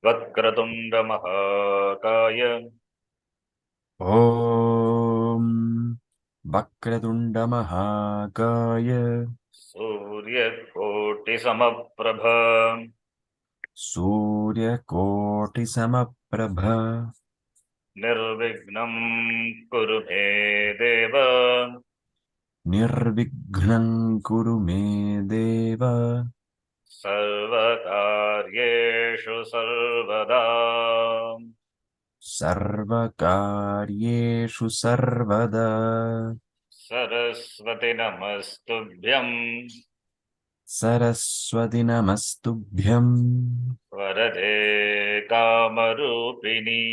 वक्रतुंड महाकाय ॐ वक्रतुण्ड महाकाय सूर्यकोटिसमप्रभ सूर्यकोटिसमप्रभ निर्विघ्नं कुरु मे देव निर्विघ्नं कुरु मे देव सर्वकार्येषु सर्वदा। सर्वकार्येषु सर्वदा। सरस्वती नमस्तुभ्यं सरस्वति नमस्तुभ्यं वरदे कामरूपिणी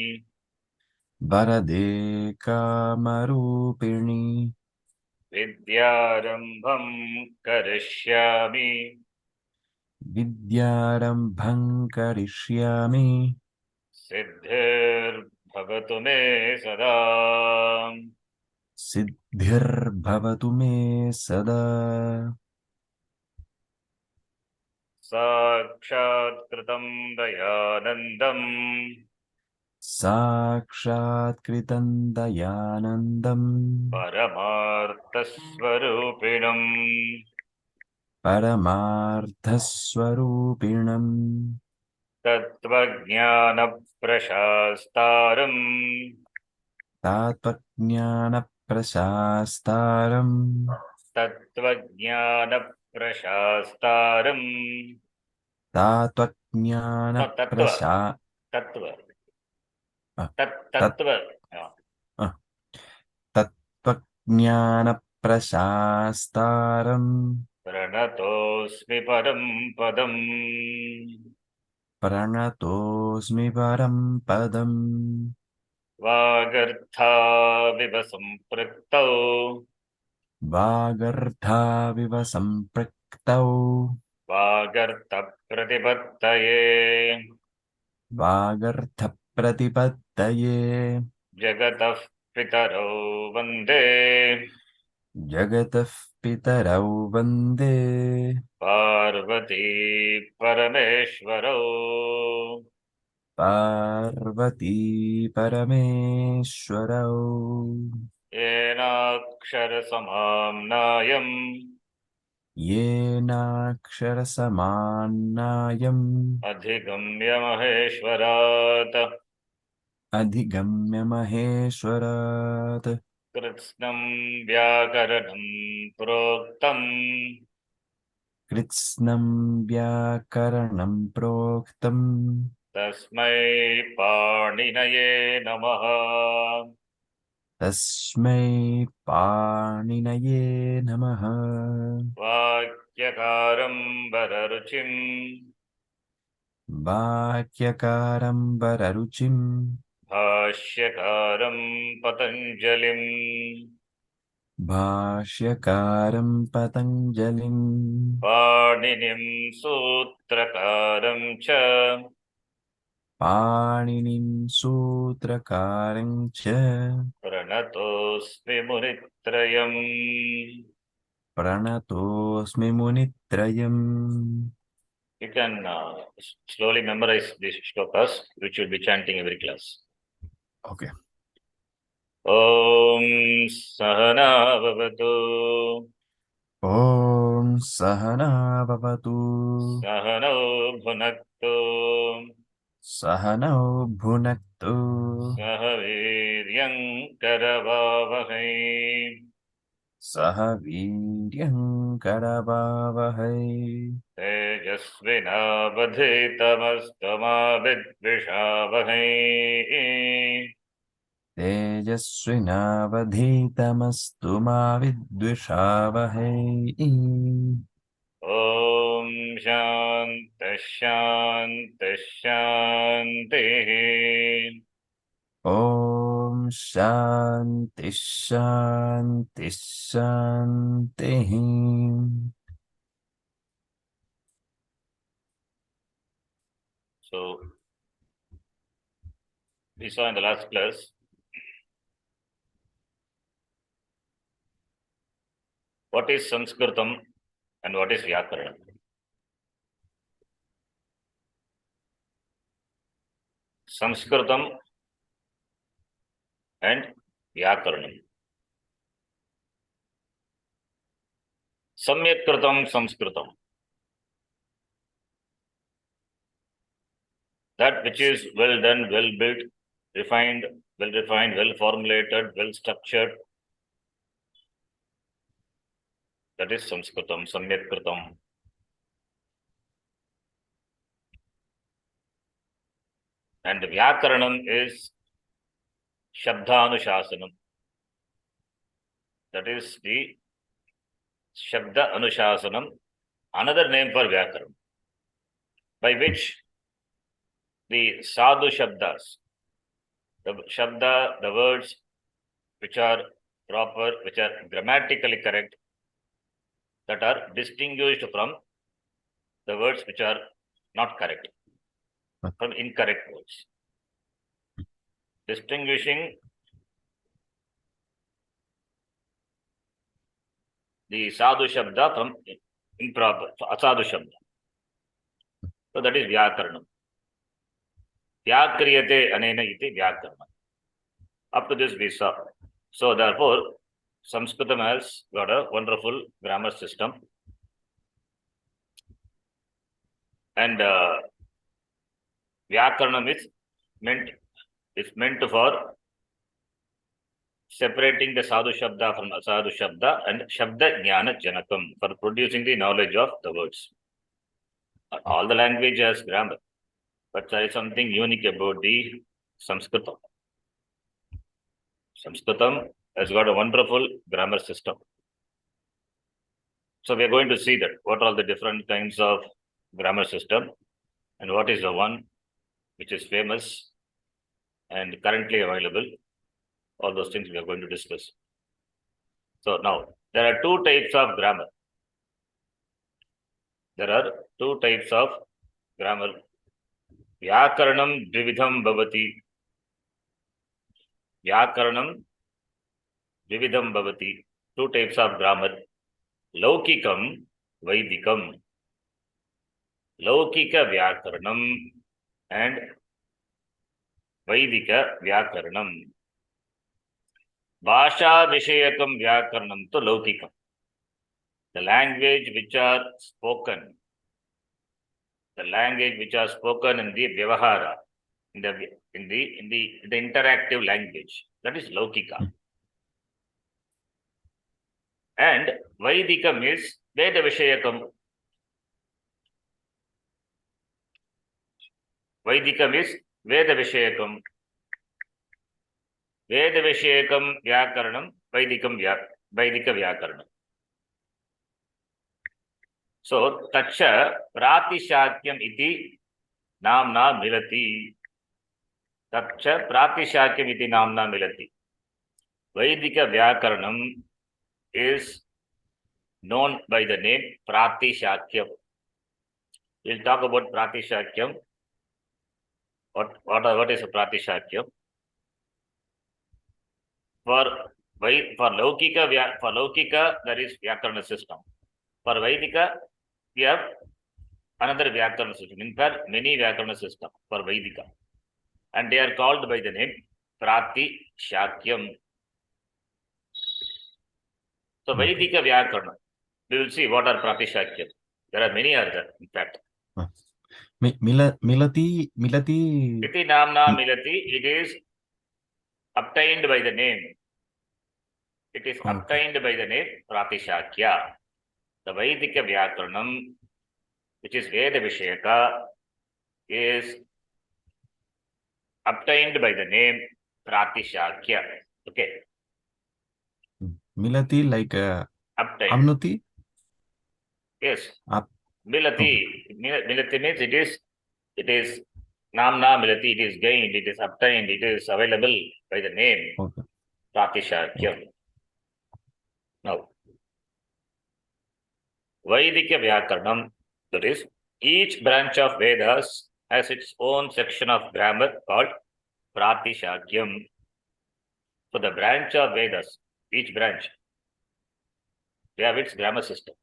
वरदे कामरूपिणि विद्यारम्भं करिष्यामि विद्यारम्भं करिष्यामि सिद्धिर्भवतु मे सदा। सिद्धिर्भवतु मे सदा। साक्षात्कृतं दयानन्दं साक्षात्कृतं दयानन्दं परमार्थस्वरूपिणम् परमार्थस्वरूपिणम् तत्त्वज्ञानप्रशास्तारम् तात्त्वज्ञानप्रशास्तारम् तत्त्वज्ञानप्रशास्तारम् no, तात्त्वज्ञानप्रशा तत्त्व अ, तत् तत्त्व अ, तत्त्वज्ञानप्रशास्तारम् प्रणतोऽस्मि परं पदम् प्रणतोऽस्मि परं पदम् वागर्थाविव सम्पृक्तौ वागर्धाविव सम्पृक्तौ वागर्थप्रतिपत्तये वागर्थप्रतिपत्तये जगतः पितरौ वन्दे जगतः पितरौ वन्दे पार्वती परमेश्वरौ पार्वती परमेश्वरौ येनाक्षरसमाम्नायम् येनाक्षरसमान्नायम् अधिगम्य महेश्वरात् अधिगम्य महेश्वरात् कृत्स्नं व्याकरणं प्रोक्तम् कृत्स्नं व्याकरणं प्रोक्तम् तस्मै पाणिनये नमः। तस्मै पाणिनये नमः। वाक्यकारं वररुचिं वाक्यकारं वररुचिं भाष्यकारं पतञ्जलिं भाष्यकारं पतञ्जलिं पाणिनिं सूत्रकारं च पाणिनिं सूत्रकारं च प्रणतोऽस्मि मुनित्रयम्। प्रणतोऽस्मि मुनित्रयम्। You can slowly memorize these shlokas, which you'll be chanting every class. Okay. ॐ सहना भवतु ॐ सहना भवतु सहनौ भुनक्तु सहनौ भुनक्तु सह वीर्यं करवावहै सह वीर्यं करवावहै तेजस्विनावधीतमस्तमा विद्विषावहै तेजस्विनावधीतमस्तु मा विद्विषावहै। ॐ शान्तिः शान्तिः शान्तिः। ॐ शान्तिः शान्तिः शान्तिः। So we saw in the last class what is Sanskritam and what is Vyakaranam. Sanskritam and Vyakaranam. Samyak kritam Sanskritam. That which is well done, well built, refined, well formulated, well structured. That is Sanskritam, Samyak kritam. And Vyakaranam is Shabda-anushasanam. That is the Shabda-anushasanam, another name for Vyakaranam, by which the sadhu shabdas, the words which are proper, which are grammatically correct, that are distinguished from the words which are not correct, from incorrect words. Distinguishing the sadhu shabda from improper, asadhu shabda. So that is Vyakaranam. Vyakriyate anena iti Vyakaranam. Up to this we saw. So therefore, Sanskritam has got a wonderful grammar system. And Vyakaranam is meant for separating the sadhu shabda from asadhu shabda and shabda jnana janakam, for producing the knowledge of the words. All the language has grammar, but there is something unique about the Sanskritam. Sanskritam has got a wonderful grammar system. So we are going to see that what are the different kinds of grammar system and what is the one which is famous and currently available. All those things we are going to discuss. So now, there are two types of grammar. Vyakaranam dvividham bhavati. Vyakaranam dvividham bhavati. Two types of grammar. Laukikam, Vaidikam. Laukika Vyakaranam and Vaidika Vyakaranam. Bhasha Vishayakam Vyakaranam to Laukikam. The language which are spoken. The language which are spoken in the Vyavahara, in the interactive language. That is Laukika. And Vaidikam is Veda Vishayakam. Vaidikam is Veda Vishayakam. Veda Vishayakam Vyakaranam, Vaidika Vyakaranam. So, Tacha Pratishakyam iti namna milati. Tacha Pratishakyam iti namna milati. Vaidika Vyakaranam is known by the name Pratishakyam. We'll talk about Pratishakyam. What is a Pratishakyam? For Laukika, there is Vyakarana system. For Vaidika, we have another Vyakarana system. In fact, many Vyakarana systems for Vaidika. And they are called by the name Pratishakyam. So Vaidika Vyakarana, we will see what are Pratishakyam. There are many others, in fact. Milati. Iti namna milati, it is obtained by the name. It is obtained by the name Pratishakya. The Vaidika Vyakaranam, which is Veda Vishayaka, is obtained by the name Pratishakya. Okay. Milati like obtained. Amnuti? Yes. Milati. Milati means it is namna milati, it is gained, it is obtained, it is available by the name Pratishakyam. Now, Vaidika Vyakaranam, that is, each branch of Vedas has its own section of grammar called Pratishakyam. So the branch of Vedas, each branch, they have its grammar system.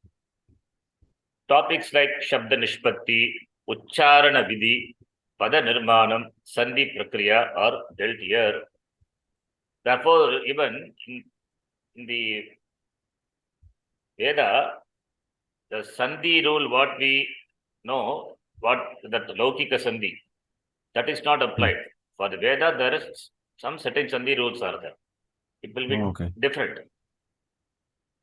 Topics like Shabda Nishpatti, Ucharana Vidhi, pada nirmanam, sandhi prakriya are dealt here. Therefore, even in the Veda, the sandhi rule, what we know, what that Laukika sandhi, that is not applied. For the Veda, there is some certain sandhi rules are there. It will be different.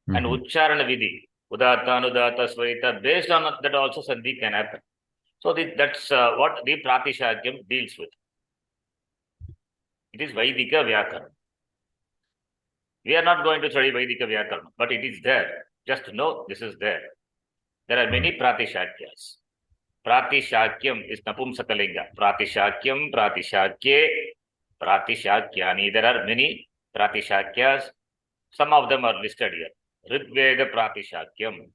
And Ucharana Vidhi, Udatta, Anudatta, Svaita, based on that also sandhi can happen. So that's what the Pratishakyam deals with. It is Vaidika Vyakarana. We are not going to study Vaidika Vyakarana, but it is there. Just to know this is there. There are many Pratishakyas. Pratishakyam is Napumsakalinga. Pratishakyam, Pratishakye, Pratishakyani. There are many Pratishakyas. Some of them are listed here. Rigveda Pratishakyam.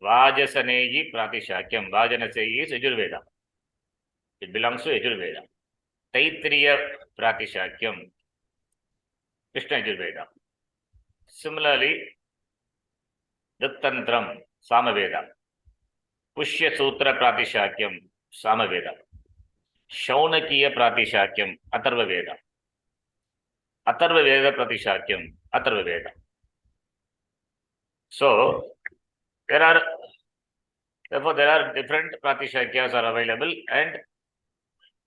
Vajasaneyi Pratishakyam. Vajanaseyi is Yajurveda. It belongs to Yajurveda. Taitriya Pratishakyam. Krishna Yajurveda. Similarly, Dittantram, Samaveda. Pushya Sutra Pratishakyam, Samaveda. Shaunakiya Pratishakyam, Atharva Veda. Atharva Veda Pratishakyam, Atharva Veda. So, therefore there are different Pratishakyas are available, and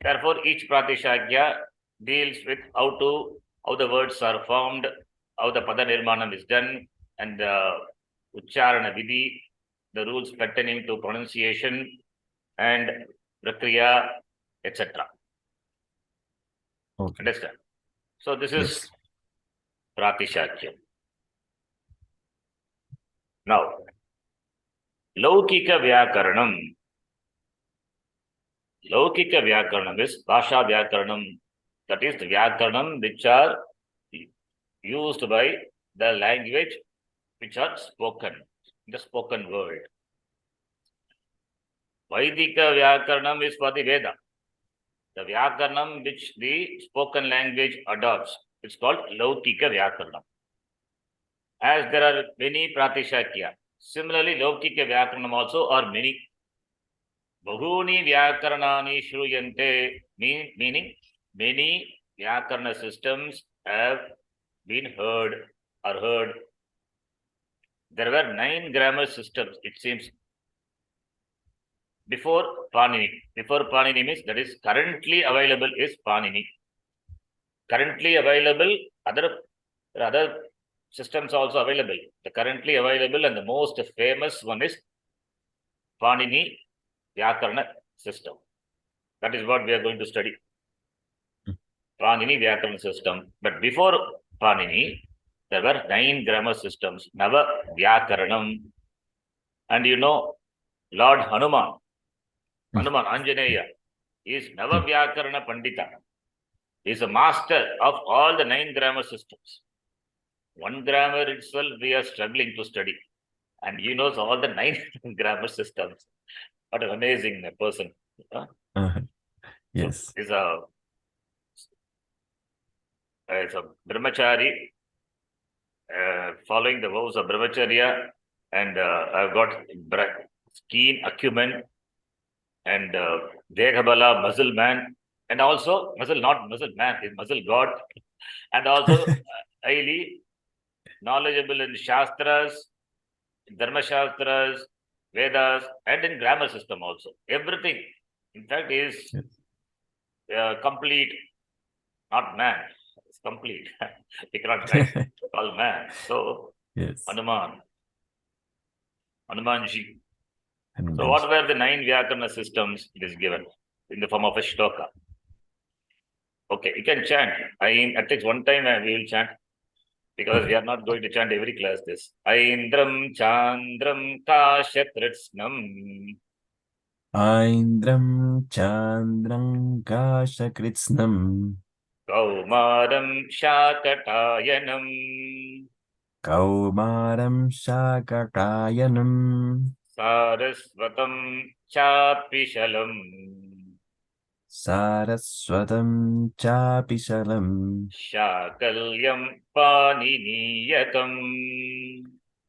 therefore each Pratishakya deals with how the words are formed, how the Pada Nirmanam is done, and Ucharana Vidhi, the rules pertaining to pronunciation and Prakriya, etc. Okay. Understand? So this is Pratishakyam. Now, Laukika Vyakaranam. Laukika Vyakaranam is Bhasha Vyakaranam. That is the Vyakaranam which are used by the language which are spoken, in the spoken word. Vaidika Vyakaranam is for the Veda. The Vyakaranam which the spoken language adopts, it's called Laukika Vyakaranam. As there are many Pratishakya, similarly Laukika Vyakaranam also are many. Bahuni Vyakaranani Shruyante, meaning many Vyakarana systems have been heard. There were 9 grammar systems, it seems, before Panini. Before Panini means that is currently available is Panini. Currently available, other systems also available. The currently available and the most famous one is Panini Vyakarana system. That is what we are going to study. Panini Vyakarana system. But before Panini, there were 9 grammar systems. Nava Vyakaranam. And you know, Lord Hanuman Anjaneya, is Nava Vyakarana Pandita. He is a master of all the 9 grammar systems. One grammar itself we are struggling to study. And he knows all the 9 grammar systems. What an amazing person. Yes. So, it's a brahmachari, following the vows of brahmacharya, and I've got keen acumen, and Dehabala, muscle man, and also not muscle man, is muscle god, and also highly knowledgeable in Shastras, Dharma Shastras, Vedas, and in grammar system also. Everything, in fact, is complete, not man. It's complete. We cannot call man. So, Yes. Hanumanji. So, what were the 9 Vyakarana systems? It is given in the form of a shloka. Okay, you can chant. At least one time we will chant, because we are not going to chant every class this. Aindram Chandram Kashakritsnam. Aindram Chandram Kashakritsnam. Kaumaram Shakatayanam. Kaumaram Shakatayanam. Sarasvatam Chapishalam. Saraswatam Chapishalam. Shakalyam Paniniyakam.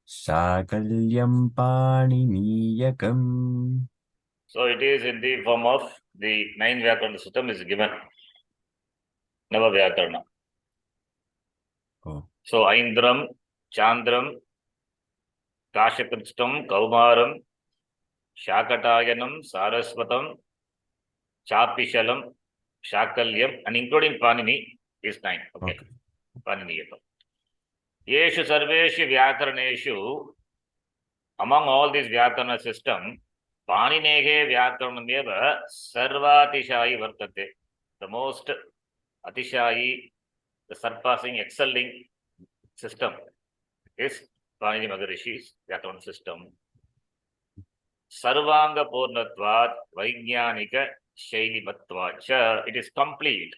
Shakalyam Paniniyakam. So it is in the form of the 9 Vyakarana system is given. Nava Vyakarana. Oh. So, Aindram, Chandram, Kashakritam, Kaumaram, Shakatayanam, Saraswatam, Chapishalam, Shakalyam, and including Panini is 9. Okay. Panini. Yeshu Sarveshu Vyakaraneshu, among all these Vyakarana system, Paninehe Vyakaranameva Sarvatishayi Vartate. The most Atishayi, the surpassing, excelling system is Panini Maharishi's Vyakarana system. Sarvanga Purnatvat Vaijnanika Shailimatvacha. It is complete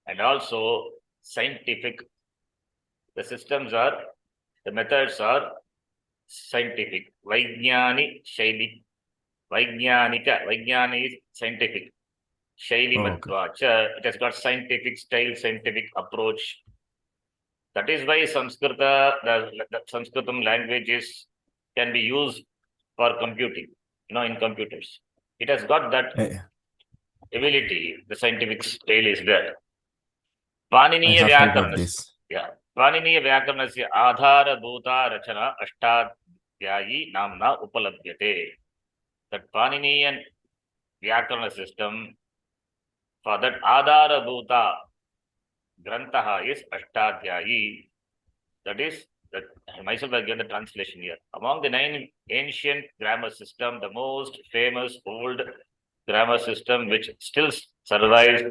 and also scientific. The systems are, the methods are scientific. Vaijnani Shaili. Vaijnanika. Vajnani is scientific. Shailimatvacha. It has got scientific style, scientific approach. That is why Sanskrita, the Sanskritam language can be used for computing, in computers. It has got that ability. The scientific style is there. Paniniya Vyakaranasya. Yeah. Paniniya Vyakaranasya Adhara Bhuta Rachana Ashtadhyayi Namna Upalabhyate. That Paninian Vyakarana system, for that Adhara Bhuta Grantaha is Ashtadhyayi. That is, that myself has given the translation here. Among the 9 ancient grammar system, the most famous old grammar system which still survives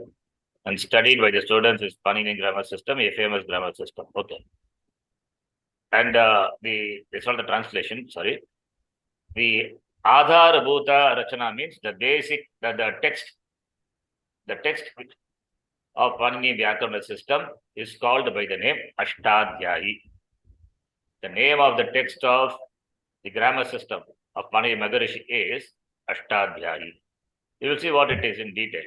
and studied by the students is Panini grammar system, a famous grammar system. Okay. And it's not the translation, sorry. The Adhara Bhuta Rachana means the basic, the text of Panini Vyakarana system is called by the name Ashtadhyayi. The name of the text of the grammar system of Panini Maharishi is Ashtadhyayi. You will see what it is in detail.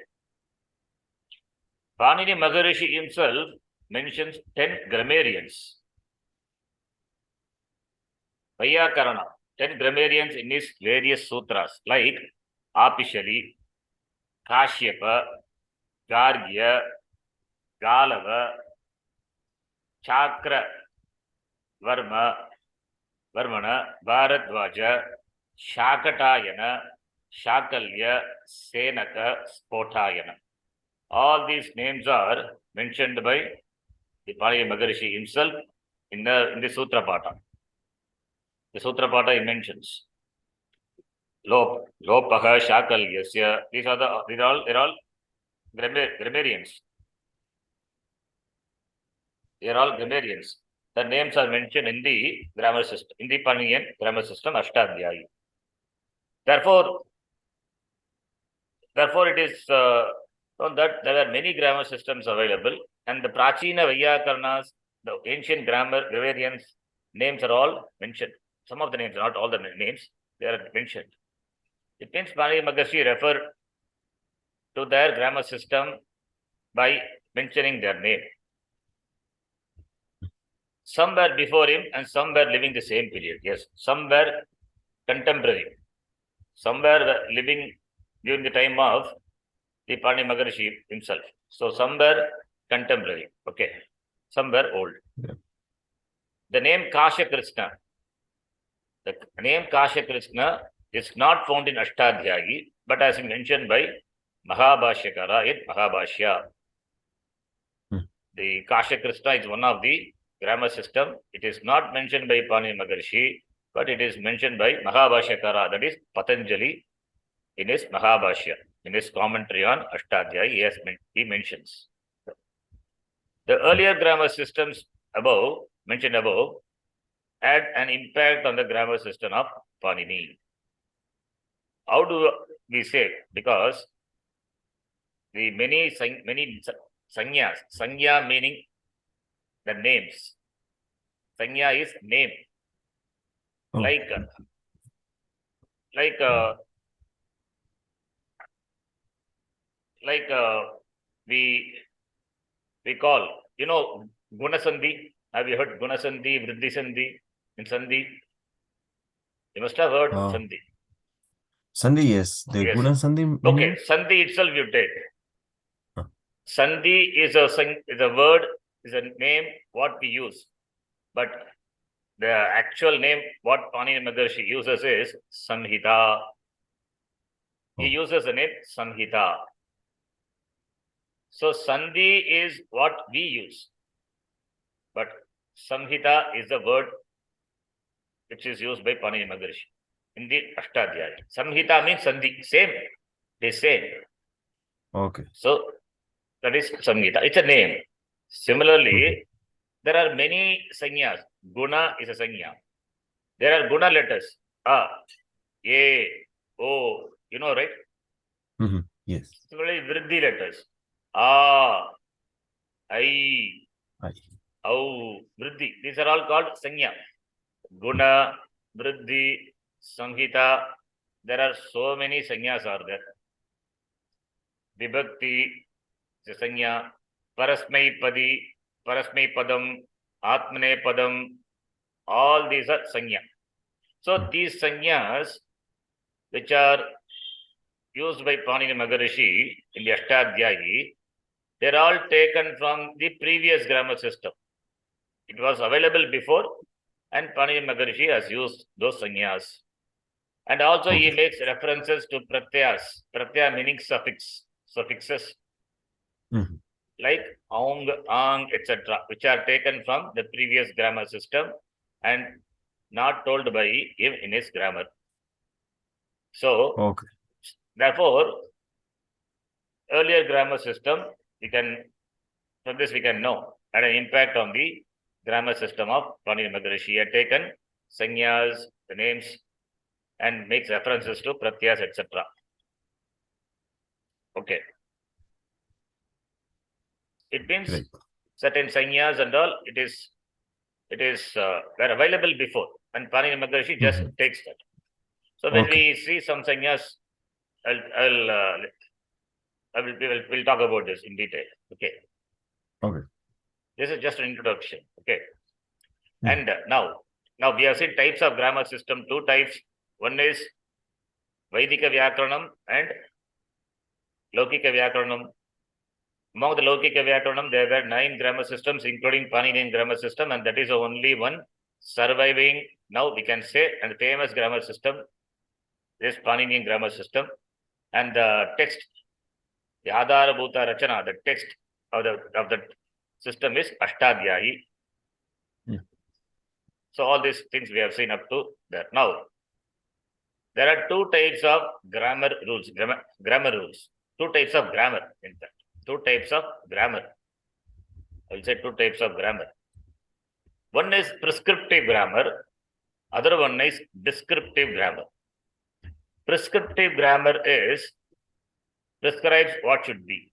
Panini Maharishi himself mentions 10 grammarians. Vyakarana, 10 grammarians in his various sutras like Apishali, Kashyapa, Gargya, Galava, Chakra, Varmana, Bharadwaja, Shakatayana, Shakalya, Senaka, Spotayana. All these names are mentioned by the Panini Maharishi himself in the Sutra Pata. The Sutra Pata he mentions Lopaha, Shakalyasya. They're all grammarians. They are all grammarians. The names are mentioned in the grammar system, in the Paninian grammar system, Ashtadhyayi. Therefore, it is known that there are many grammar systems available, and the Prachina Vyakarnas, the ancient grammarians, names are all mentioned. Some of the names, not all the names, they are mentioned. It means Panini Maharishi refer to their grammar system by mentioning their name. Some were before him and some were living the same period. Yes, some were contemporary. Some were living during the time of the Panini Maharishi himself. So some were contemporary. Okay. Some were old. Yeah. The name Kasha Krishna. The name Kasha Krishna is not found in Ashtadhyayi, but as mentioned by Mahabhashyakara in Mahabhashya. The Kasha Krishna is one of the grammar system. It is not mentioned by Panini Maharishi, but it is mentioned by Mahabhashyakara, that is Patanjali, in his Mahabhashya, in his commentary on Ashtadhyayi, he mentions. The earlier grammar systems mentioned above, had an impact on the grammar system of Panini. How do we say? Because the many sanyas, sanya meaning the names. Sanya is name. Like we call, Gunasandhi. Have you heard Gunasandhi, Vriddhi Sandhi, in Sandhi? You must have heard Sandhi. Sandhi, yes. The Yes. Guna Sandhi Okay, meaning? Sandhi itself you take. Huh. Sandhi is a word, is a name what we use. But the actual name what Panini Maharshi uses is Samhita. He uses the name Samhita. So Sandhi is what we use. But Samhita is the word which is used by Panini Maharshi in the Ashtadhyaya. Samhita means Sandhi. Same. They same. Okay. So that is Samhita. It's a name. Similarly, there are many sanyas. Guna is a sanya. There are guna letters. A, A, O. You know, right? Yes. Similarly, vriddhi letters. A, I, Au, vriddhi. These are all called sanya. Guna, vriddhi, samhita. There are so many sanyas are there. Vibhakti, sanya. Parasmai padi, parasmai padam, atmane padam. All these are sanya. So these sanyas, which are used by Panini Maharshi in the Ashtadhyayi, they're all taken from the previous grammar system. It was available before, and Panini Maharshi has used those sanyas. And also he makes references to pratyas. Pratyaya meaning suffixes. Like aung, ang, etc., which are taken from the previous grammar system and not told by him in his grammar. So, therefore, earlier grammar system, from this we can know, had an impact on the grammar system of Panini Maharshi. He had taken sanyas, the names, and makes references to pratyas, etc. Okay. It means certain sanyas and all, it is were available before, and Panini Maharshi just takes that. So when we see some sanyas, we'll talk about this in detail. Okay. This is just an introduction. Okay. And now we have seen types of grammar system, two types. One is Vaidika Vyakaranam and Laukika Vyakaranam. Among the Laukika Vyakaranam, there were 9 grammar systems, including Paninian grammar system, and that is the only one surviving. Now we can say, and the famous grammar system is Paninian grammar system. And the text, the Adhara Bhuta Rachana, the text of the system is Ashtadhyayi. So all these things we have seen up to there. Now, there are 2 types of grammar rules. Grammar rules. 2 types of grammar, in fact. 2 types of grammar. I will say 2 types of grammar. One is prescriptive grammar. Other one is descriptive grammar. Prescriptive grammar prescribes what should be.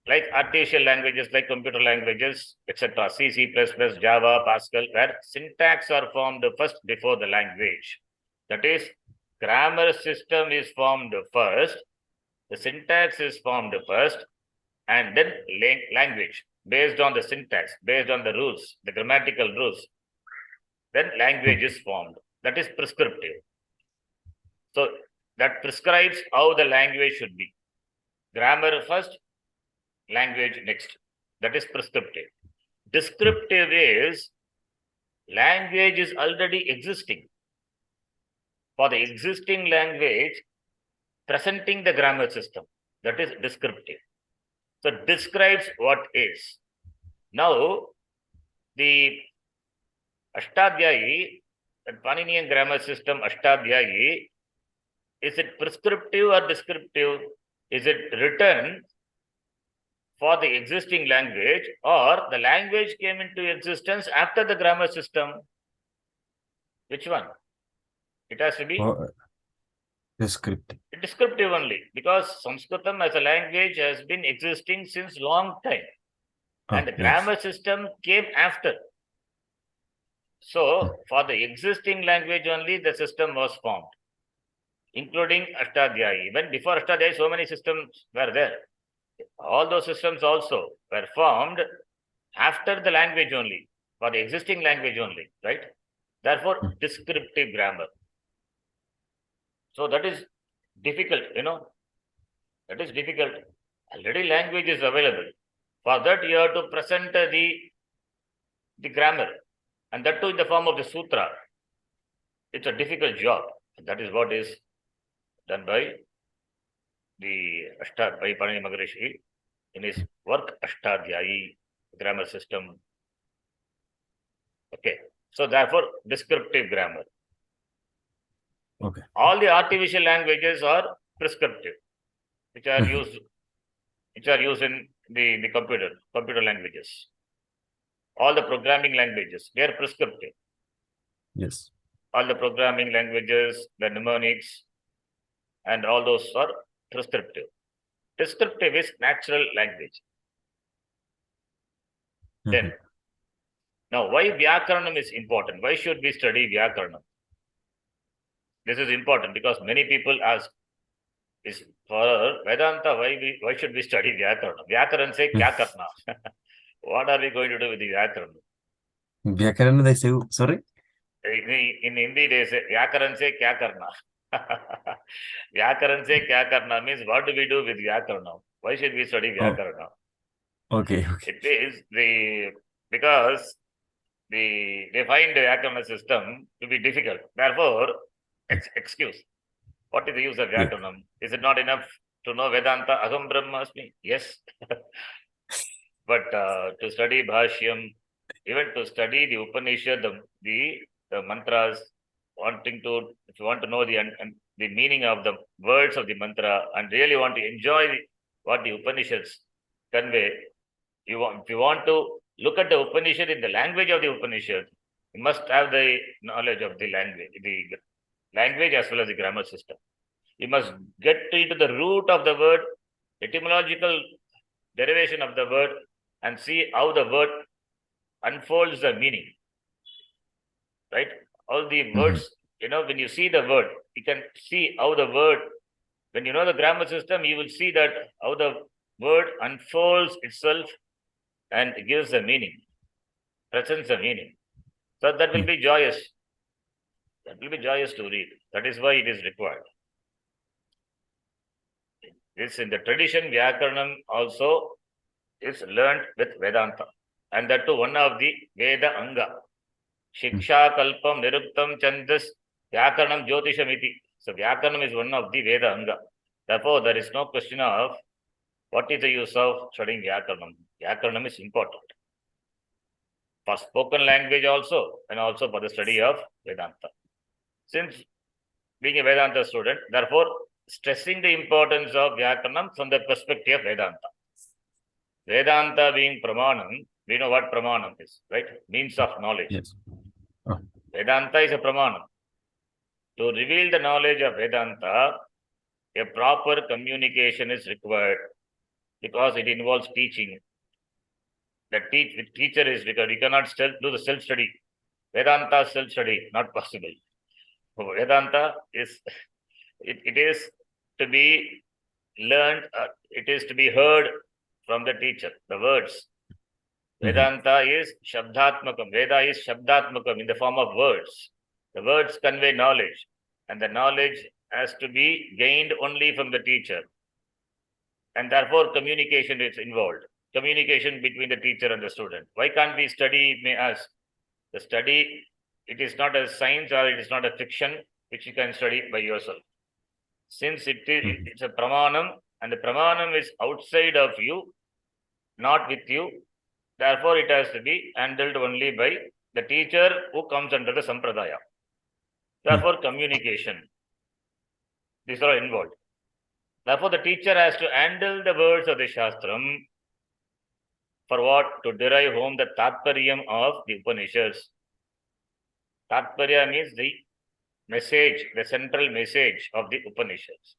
Like artificial languages, like computer languages, etc. C, C++, Java, Pascal, where syntax are formed first before the language. That is, grammar system is formed first, the syntax is formed first, and then language, based on the syntax, based on the rules, the grammatical rules, then language is formed. That is prescriptive. So that prescribes how the language should be. Grammar first, language next. That is prescriptive. Descriptive is language is already existing. For the existing language, presenting the grammar system. That is descriptive. So describes what is. Now, the Ashtadhyayi, the Paninian grammar system Ashtadhyayi, is it prescriptive or descriptive? Is it written for the existing language, or the language came into existence after the grammar system? Which one? It has to be descriptive. Descriptive only, because Sanskritam as a language has been existing since long time. And the grammar system came after. So, for the existing language only, the system was formed, including Ashtadhyayi. Even before Ashtadhyayi, so many systems were there. All those systems also were formed after the language only, for the existing language only, right? Therefore, descriptive grammar. So that is difficult, that is difficult. Already language is available. For that, you have to present the grammar, and that too in the form of the sutra. It's a difficult job. That is what is done by by Panini Maharishi in his work Ashtadhyayi, grammar system. Okay. So therefore, descriptive grammar. Okay. All the artificial languages are prescriptive, which are used in the computer languages. All the programming languages, they are prescriptive. Yes. All the programming languages, the mnemonics, and all those are prescriptive. Descriptive is natural language. Then, now why Vyakaranam is important? Why should we study Vyakaranam? This is important because many people ask, is for Vedanta, why should we study Vyakaranam? Vyakaran se kya karna? What are we going to do with the Vyakaran? Vyakaran, they say, sorry? In Hindi, they say, Vyakaran se kya karna? Vyakaran se kya karna means, what do we do with Vyakaranam? Why should we study Vyakaranam? Okay. It is because they find the Vyakarana system to be difficult. Therefore, excuse. What is the use of Vyakaranam? Is it not enough to know Vedanta? Aham Brahmasmi? Yes. But to study Bhashyam, even to study the Upanishad, the mantras, if you want to know the meaning of the words of the mantra and really want to enjoy what the Upanishads convey, if you want to look at the Upanishad in the language of the Upanishad, you must have the knowledge of the language as well as the grammar system. You must get into the root of the word, etymological derivation of the word, and see how the word unfolds the meaning. Right? All the words, when you see the word, you can see how the word, when you know the grammar system, you will see that how the word unfolds itself and gives a meaning, presents a meaning. So that will be joyous. That will be joyous to read. That is why it is required. This in the tradition, Vyakaranam also is learned with Vedanta. And that too one of the Veda Anga. Shiksha, Kalpam, Niruktam, Chandas, Vyakaranam, Jyotishamiti. So Vyakaranam is one of the Veda Anga. Therefore, there is no question of what is the use of studying Vyakaranam. Vyakaranam is important. For spoken language also, and also for the study of Vedanta. Since being a Vedanta student, therefore, stressing the importance of Vyakaranam from the perspective of Vedanta. Vedanta being Pramanam, we know what Pramanam is, right? Means of knowledge. Yes. Vedanta is a Pramanam. To reveal the knowledge of Vedanta, a proper communication is required because it involves teaching. The teacher is required. You cannot do the self-study. Vedanta self-study, not possible. Vedanta is, it is to be learned, it is to be heard from the teacher, the words. Vedanta is Shabdatmakam. Veda is Shabdatmakam in the form of words. The words convey knowledge, and the knowledge has to be gained only from the teacher. And therefore, communication is involved. Communication between the teacher and the student. Why can't we study, may ask? The study, it is not a science or it is not a fiction which you can study by yourself. Since it's a pramanam, and the pramanam is outside of you, not with you, therefore it has to be handled only by the teacher who comes under the sampradaya. Therefore, communication. These are involved. Therefore, the teacher has to handle the words of the Shastram for what? To derive home the Tatparyam of the Upanishads. Tatparya means the message, the central message of the Upanishads.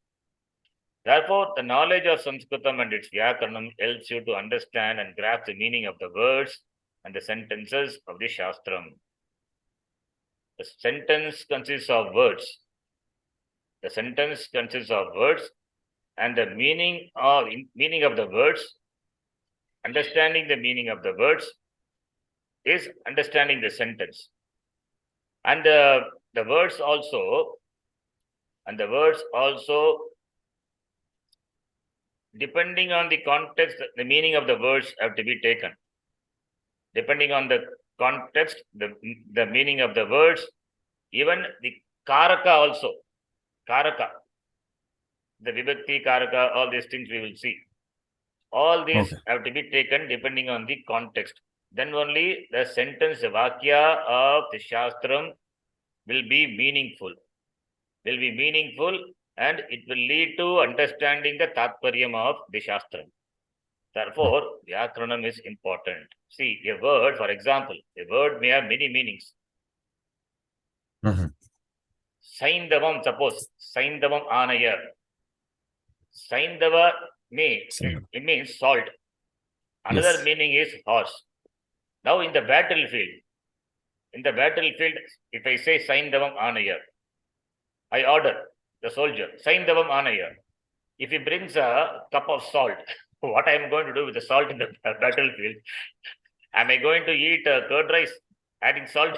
Therefore, the knowledge of Sanskritam and its Vyakaranam helps you to understand and grasp the meaning of the words and the sentences of the Shastram. The sentence consists of words. The sentence consists of words, and the meaning of the words, understanding the meaning of the words is understanding the sentence. And the words also, And the words also, depending on the context, the meaning of the words have to be taken. Depending on the context, the meaning of the words, even the karaka also. Karaka, the vibhakti, karaka, all these things we will see. All these have to be taken depending on the context. Then only the sentence, the vakya of the Shastram will be meaningful. And it will lead to understanding the tatparyam of the Shastram. Therefore, Vyakaranam is important. See, a word, for example, a word may have many meanings. Saindavam, suppose, Saindavam Anaya. Saindava it means salt. Another meaning is horse. Now in the battlefield, if I say Saindavam Anaya, I order the soldier, Saindavam Anaya. If he brings a cup of salt, what I am going to do with the salt in the battlefield? Am I going to eat curd rice, adding salt?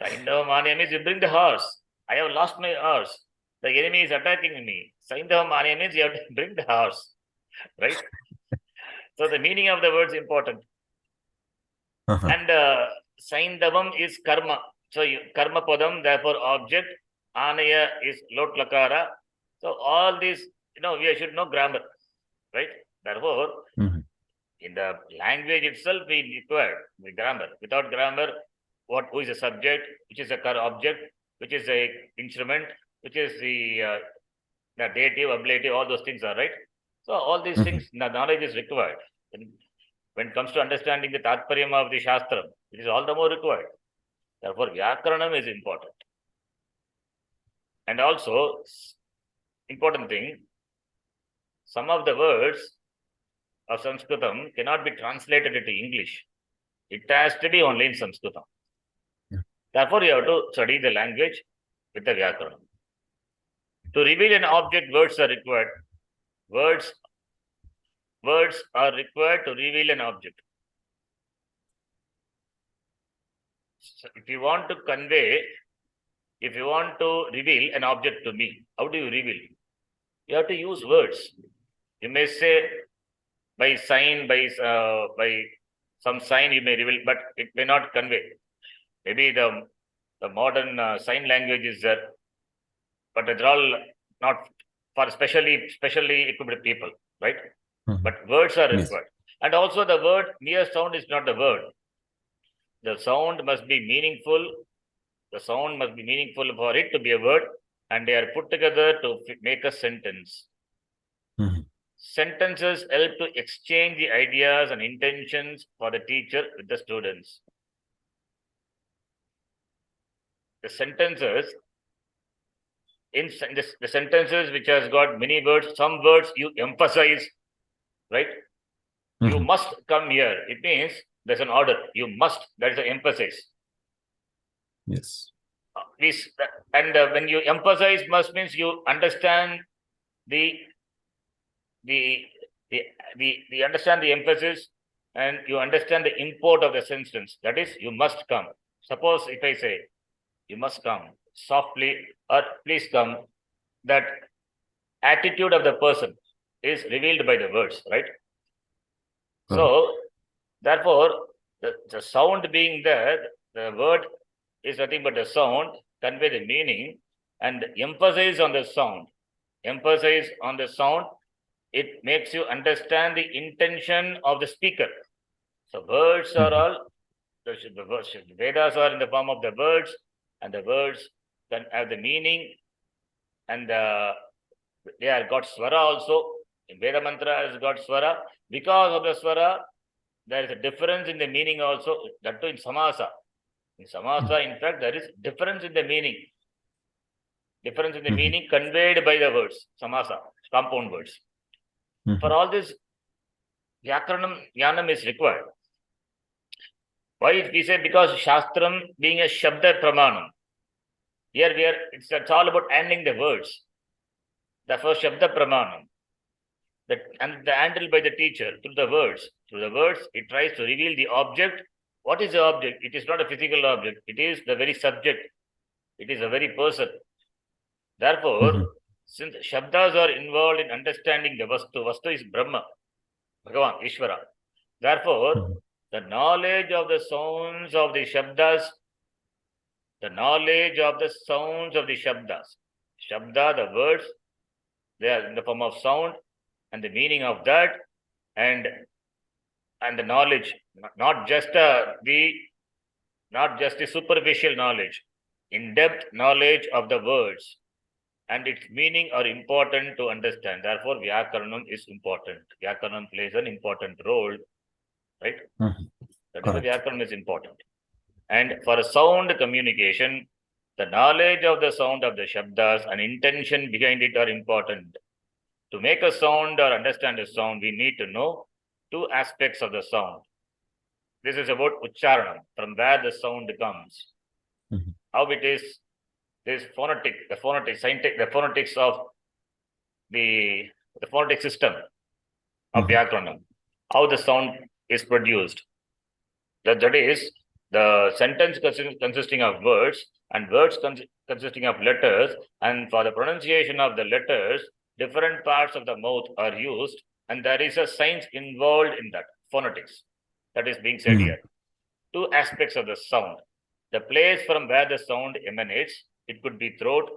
Saindavam Anaya means you bring the horse. I have lost my horse. The enemy is attacking me. Saindavam Anaya means you have to bring the horse. Right? So the meaning of the word is important. And Saindavam is karma. So karma padam, therefore object. Anaya is lot lakara. So all these, we should know grammar. Right? Therefore, in the language itself, we require the grammar. Without grammar, who is the subject, which is the object, which is the instrument, which is the dative, ablative, all those things are right. So all these things, the knowledge is required. When it comes to understanding the tatparyam of the Shastram, it is all the more required. Therefore, Vyakaranam is important. And also, important thing, some of the words of Sanskritam cannot be translated into English. It has to be only in Sanskritam. Therefore, you have to study the language with the Vyakaranam. To reveal an object, words are required. Words are required to reveal an object. So if you want to reveal an object to me, how do you reveal? You have to use words. You may say by sign, by some sign you may reveal, but it may not convey. Maybe the modern sign language is there, but they're all not for specially equipped people, right? But words are required. And also the word, mere sound is not the word. The sound must be meaningful. The sound must be meaningful for it to be a word, and they are put together to make a sentence. Sentences help to exchange the ideas and intentions for the teacher with the students. The sentences, the sentences which has got many words, some words you emphasize, right? You must come here. It means there's an order. You must. That is the emphasis. Yes. And when you emphasize, must means you understand the understand the emphasis, and you understand the import of the sentence. That is, you must come. Suppose if I say, you must come softly, or please come, that attitude of the person is revealed by the words, right? So, therefore, the sound being there, the word is nothing but the sound, convey the meaning, and emphasis on the sound. Emphasis on the sound, it makes you understand the intention of the speaker. So words are all, the Vedas are in the form of the words, and the words can have the meaning, and they are got swara also. In Veda mantra has got swara. Because of the swara, there is a difference in the meaning also, that too in samasa. In samasa, in fact, there is difference in the meaning. Difference in the meaning conveyed by the words, samasa, compound words. For all this, Vyakaranam, Jnanam is required. Why we say? Because Shastram being a Shabda Pramanam. Here it's all about handling the words. Therefore, Shabda Pramanam. And the handled by the teacher through the words. Through the words, it tries to reveal the object. What is the object? It is not a physical object. It is the very subject. It is a very person. Therefore, since Shabdas are involved in understanding the Vastu is Brahma, Bhagavan, Ishvara. Therefore, the knowledge of the sounds of the Shabdas, Shabda, the words, they are in the form of sound, and the meaning of that, and the knowledge, not just the superficial knowledge, in-depth knowledge of the words and its meaning are important to understand. Therefore, Vyakaranam is important. Vyakaranam plays an important role, right? That is why Vyakaranam is important. And for a sound communication, the knowledge of the sound of the Shabdas and intention behind it are important. To make a sound or understand a sound, we need to know two aspects of the sound. This is about Ucharanam, from where the sound comes. How it is, this phonetic, the phonetics of the phonetic system of Vyakaranam, how the sound is produced. That is, the sentence consisting of words and words consisting of letters, and for the pronunciation of the letters, different parts of the mouth are used, and there is a science involved in that, phonetics, that is being said here. Two aspects of the sound. The place from where the sound emanates, it could be throat,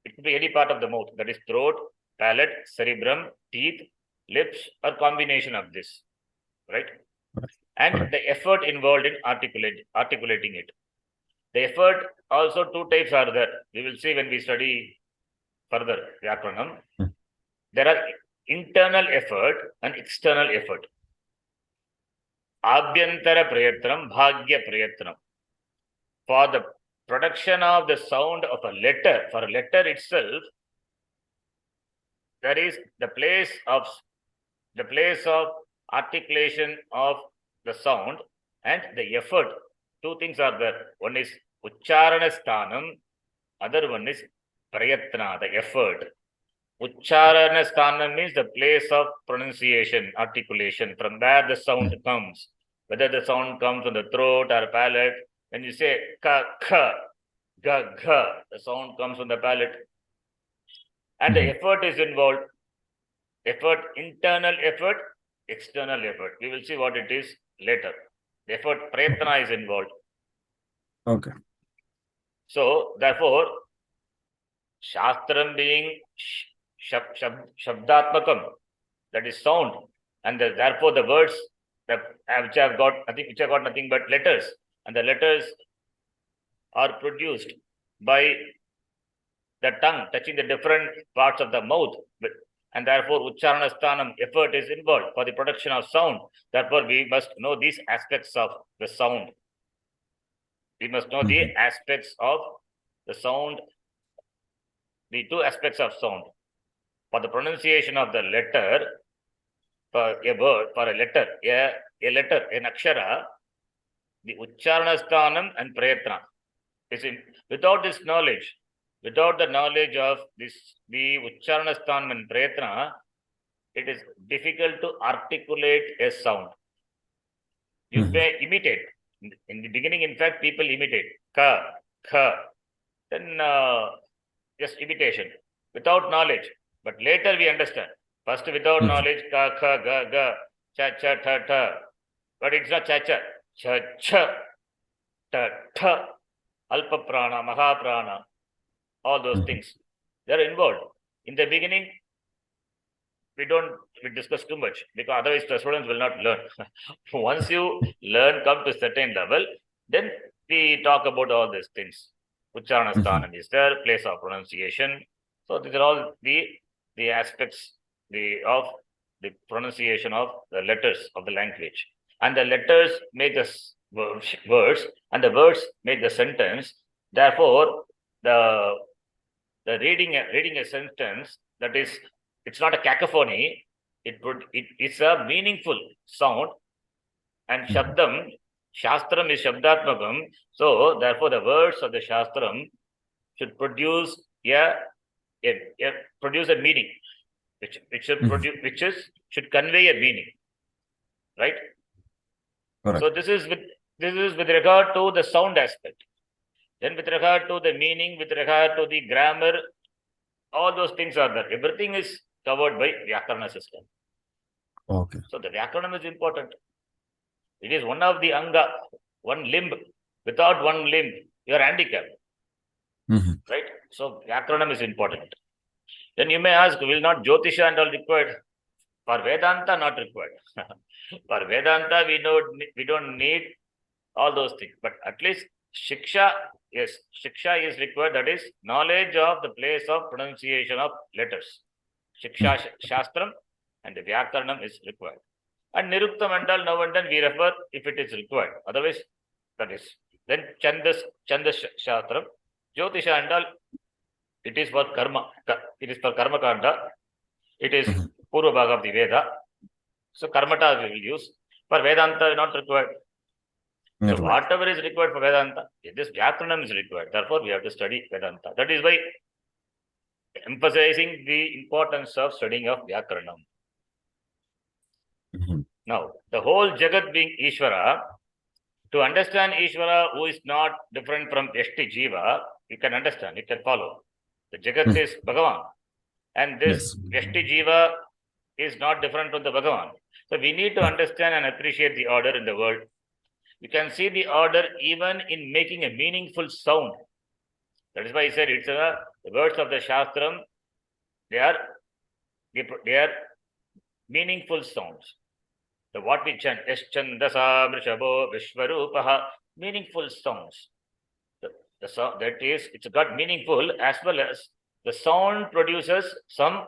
it could be any part of the mouth, that is throat, palate, cerebrum, teeth, lips, or combination of this, right? And the effort involved in articulating it. The effort, also two types are there. We will see when we study further Vyakaranam. There are internal effort and external effort. Abhyantara prayatnam, bhagya prayatnam. For the production of the sound of a letter, for a letter itself, there is the place of articulation of the sound and the effort. Two things are there. One is Ucharana Sthanam, other one is Prayatna, the effort. Ucharana Sthanam means the place of pronunciation, articulation, from where the sound comes. Whether the sound comes from the throat or palate. When you say ka, kha, ga, gha, the sound comes from the palate. And the effort is involved. Effort, internal effort, external effort. We will see what it is later. The effort, prayatna, is involved. Okay. So, therefore, Shastram being Shabdatmakam, that is sound, and therefore the words that which have got nothing but letters, and the letters are produced by the tongue touching the different parts of the mouth, and therefore Ucharana Sthanam, effort is involved for the production of sound. Therefore, we must know these aspects of the sound. We must know the aspects of the sound, the two aspects of sound. For the pronunciation of the letter, for a word, for a letter, an akshara, the Ucharana Sthanam and Prayatna. Without this knowledge, without the knowledge of the Ucharana Sthanam and Prayatna, it is difficult to articulate a sound. You may imitate. In the beginning, in fact, people imitate. Ka, kha. Then just imitation. Without knowledge. But later we understand. First, without knowledge, ka, kha, ga, ga, cha, cha, ta, ta. But it's not cha, cha. Cha, cha, ta, ta. Alpa prana, maha prana. All those things. They're involved. In the beginning, we discuss too much, because otherwise the students will not learn. Once you learn, come to a certain level, then we talk about all these things. Ucharana Sthanam is there, place of pronunciation. So these are all the aspects of the pronunciation of the letters of the language. And the letters make the words, and the words make the sentence. Therefore, the reading a sentence, that is, it's not a cacophony. It's a meaningful sound. And Shabdam, Shastram is Shabdatmakam. So, therefore, the words of the Shastram should produce produce a meaning, which should convey a meaning, right? Correct. So this is with regard to the sound aspect. Then with regard to the meaning, with regard to the grammar, all those things are there. Everything is covered by Vyakarana system. Okay. So the Vyakarana is important. It is one of the anga, one limb. Without one limb, you are handicapped. Right? So Vyakarana is important. Then you may ask, will not Jyotisha and all required? For Vedanta, not required. For Vedanta, we don't need all those things. But at least Shiksha, yes, Shiksha is required. That is knowledge of the place of pronunciation of letters. Shiksha Shastram and the Vyakaranam is required. And Nirukta Mandal, now and then we refer if it is required. Otherwise, that is. Then Chandas Shastram, Jyotisha and all, it is for karma. It is for karma kanda. It is Purva Bhaga of the Veda. So Karmata we will use. For Vedanta, not required. So whatever is required for Vedanta, this Vyakaranam is required. Therefore, we have to study Vedanta. That is why emphasizing the importance of studying of Vyakaranam. Now, the whole Jagat being Ishvara, to understand Ishvara who is not different from Yashti Jiva, you can understand, you can follow. The Jagat is Bhagavan. And this Yashti Jiva is not different from the Bhagavan. So we need to understand and appreciate the order in the world. You can see the order even in making a meaningful sound. That is why I said it's the words of the Shastram, they are meaningful sounds. The what we chant, Eschandasa Vrishabo Vishwarupaha, meaningful sounds. The sound that is, it's got meaningful as well as the sound produces some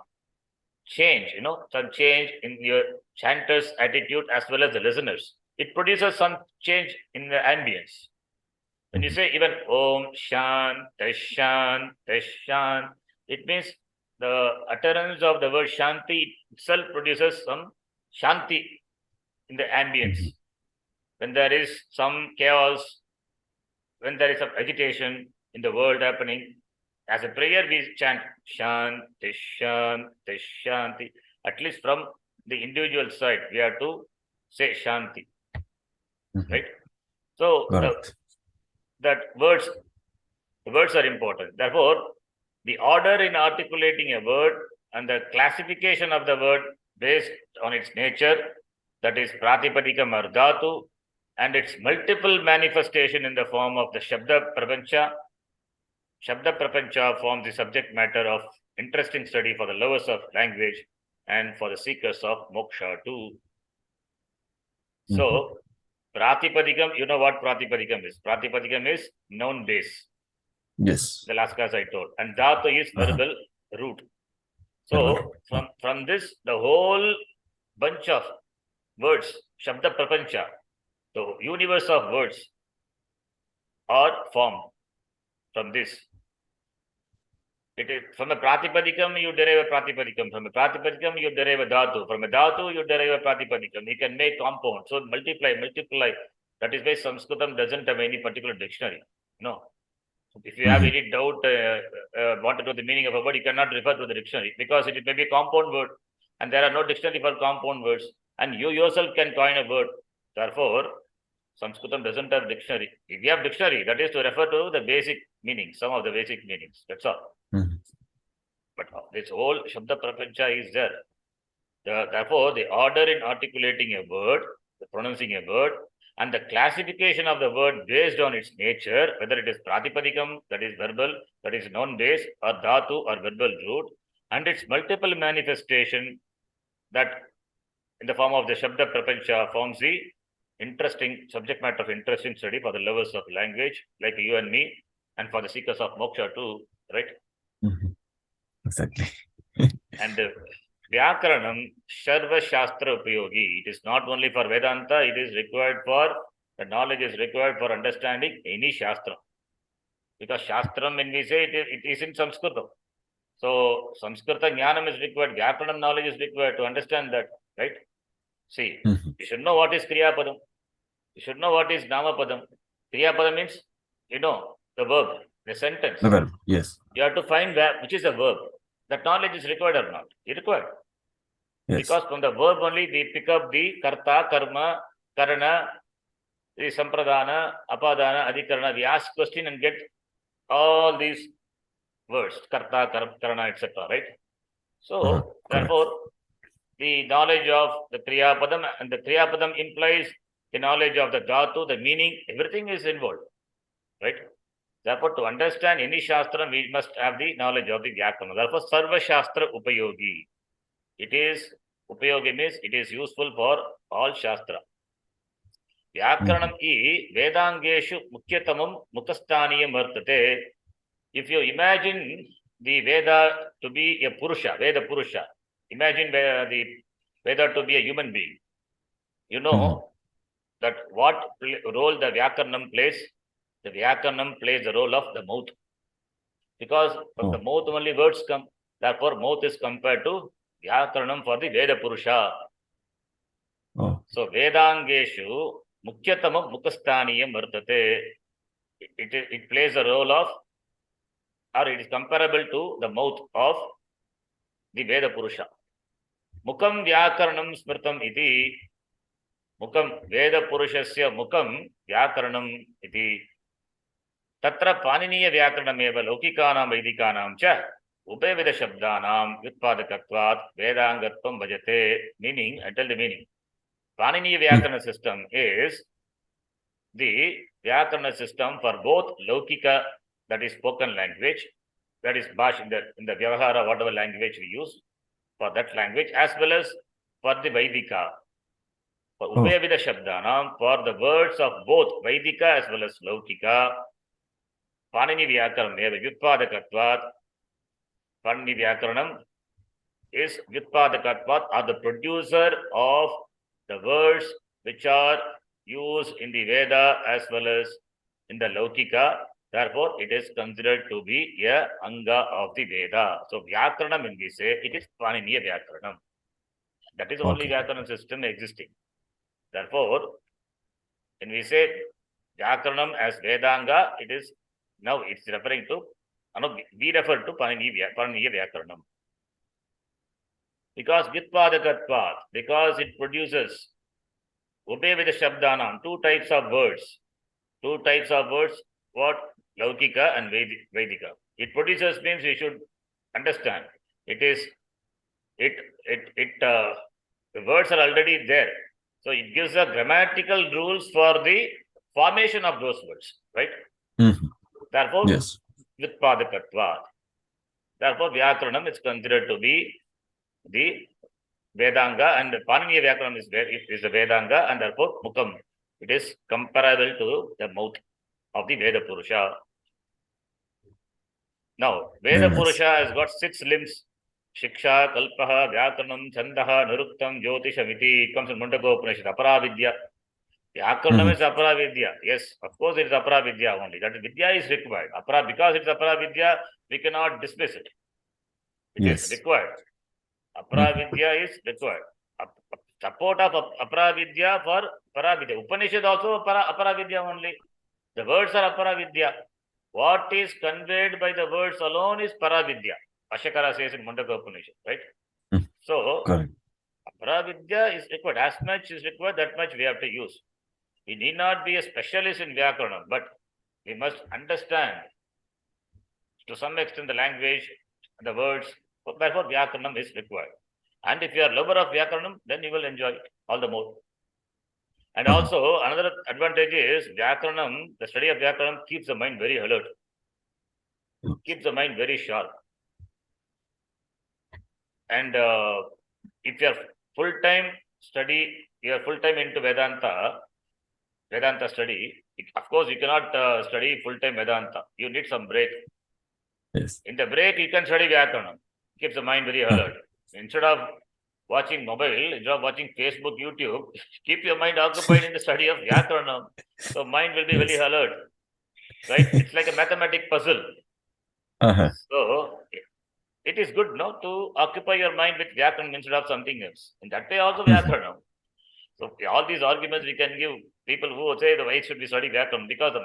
change, some change in your chanter's attitude as well as the listeners. It produces some change in the ambience. When you say even Om Shan, Tashan, Tashan, it means the utterance of the word Shanti itself produces some Shanti in the ambience. When there is some chaos, when there is some agitation in the world happening, as a prayer we chant Shanti, Shanti, Shanti. At least from the individual side, we have to say Shanti. Right? So the words are important. Therefore, the order in articulating a word and the classification of the word based on its nature, that is Pratipadikam or Dhatu, and its multiple manifestation in the form of the Shabda Prapancha. Shabda Prapancha forms the subject matter of interesting study for the lovers of language and for the seekers of moksha too. So, Pratipadikam, you know what Pratipadikam is? Pratipadikam is noun base. Yes. The last class I told. And Dhatu is verbal root. So, from this, the whole bunch of words, Shabda Prapancha, the universe of words are formed from this. It is from a Pratipadikam, you derive a Pratipadikam. From a Pratipadikam, you derive a Dhatu. From a Dhatu, you derive a Pratipadikam. You can make compound. So multiply. That is why Sanskritam doesn't have any particular dictionary. No. If you have any doubt, want to know the meaning of a word, you cannot refer to the dictionary because it may be a compound word and there are no dictionary for compound words. And you yourself can coin a word. Therefore, Sanskritam doesn't have dictionary. If you have dictionary, that is to refer to the basic meanings, some of the basic meanings. That's all. But this whole Shabda Prapancha is there. Therefore, the order in articulating a word, the pronouncing a word, and the classification of the word based on its nature, whether it is Pratipadikam, that is verbal, that is noun-based, or Dhatu, or verbal root, and its multiple manifestation that in the form of the Shabda Prapancha forms the interesting subject matter of interesting study for the lovers of language, like you and me, and for the seekers of moksha too, right? Exactly. And Vyakaranam, Sarva Shastra Upayogi. It is not only for Vedanta, it is required for, the knowledge is required for understanding any Shastra. Because Shastram, when we say it is in Sanskritam. So, Sanskrita Jnanam is required, Vyakaranam knowledge is required to understand that, right? See, you should know what is Kriya Padam. You should know what is Nama Padam. Kriya Padam means, the verb, the sentence. The verb, yes. You have to find which is the verb. That knowledge is required or not? It's required. Yes. Because from the verb only we pick up the karta, karma, karana, the sampradana, apadana, adhikarana. We ask question and get all these words, karta, karana, etc. Right? So, correct. therefore, the knowledge of the Kriyapadam, and the Kriyapadam implies the knowledge of the Dhatu, the meaning, everything is involved. Right? Therefore, to understand any Shastra, we must have the knowledge of the Vyakarana. Therefore, Sarva Shastra Upayogi. It is, Upayogi means it is useful for all Shastra. Vyakaranam I Vedangeshu Mukyatamam Mukhastaniyam Vartate. If you imagine the Veda to be a Purusha, Veda Purusha, imagine the Veda to be a human being. You know that what role the Vyakaranam plays? The Vyakaranam plays the role of the mouth. Because from the mouth only words come. Therefore, mouth is compared to Vyakaranam for the Veda Purusha. So, Vedangeshu Mukyatamam Mukhastaniyam Vartate. It plays the role of, or it is comparable to the mouth of the Veda Purusha. Mukam Vyakaranam Smritam iti. Mukam Veda Purushasya Mukam Vyakaranam iti. Tatra Paniniya Vyakaranameva Laukikanam Vedikanam cha Upeveda Shabdanam Vyutpadakatvat Vedangatvam Bhajate. Meaning, I tell the meaning. Paniniya Vyakarana system is the Vyakarana system for both Laukika, that is spoken language, that is Bhash in the Vyavahara, whatever language we use for that language, as well as for the Vaidika. For Upayavida Shabdanam, for the words of both Vaidika as well as Laukika, Panini Vyakaranam eva Vyutpadakatvat. Panini Vyakaranam is Vyutpadakatvat, or the producer of the words which are used in the Veda as well as in the Laukika. Therefore, it is considered to be a Anga of the Veda. So, Vyakaranam, when we say, it is Paniniya Vyakaranam. That is the only Vyakaranam system existing. Therefore, when we say Vyakaranam as Vedanga, it is, now it's referring to, we refer to Paniniya Vyakaranam. Because Vyutpadakatvat, because it produces Upeveda Shabdanam, two types of words. What? Laukika and Vedika. It produces means we should understand. The words are already there. So it gives the grammatical rules for the formation of those words, right? Therefore, Vyutpadakatvat. Therefore, Vyakaranam is considered to be the Vedanga, and Paniniya Vyakaranam is the Vedanga, and therefore Mukam. It is comparable to the mouth of the Veda Purusha. Now, Veda Purusha has got 6 limbs. Shiksha, Kalpa, Vyakaranam, Chandaha, Niruktam, Jyotishamiti. It comes in Mundaka Upanishad, Aparavidya. Vyakaranam is Aparavidya. Yes, of course it is Aparavidya only. That Vidya is required. Because it is Aparavidya, we cannot dismiss it. It is required. Aparavidya is required. Support of Aparavidya for Paravidya. Upanishad also Aparavidya only. The words are Aparavidya. What is conveyed by the words alone is Paravidya. Ashakara says in Mundaka Upanishad, right? So, Aparavidya is required. As much is required, that much we have to use. We need not be a specialist in Vyakaranam, but we must understand to some extent the language, the words. Therefore, Vyakaranam is required. And if you are a lover of Vyakaranam, then you will enjoy it all the more. And also, another advantage is Vyakaranam, the study of Vyakaranam keeps the mind very alert, keeps the mind very sharp. And if you are full-time into Vedanta study, of course, you cannot study full-time Vedanta. You need some break. Yes. In the break, you can study Vyakaranam. Keeps the mind very alert. Instead of watching mobile, instead of watching Facebook, YouTube, keep your mind occupied in the study of Vyakaranam. So mind will be very alert. Right? It's like a mathematic puzzle. So it is good to occupy your mind with Vyakaranam instead of something else. In that way also Vyakaranam. So all these arguments we can give people who say the way should be study Vyakaranam, because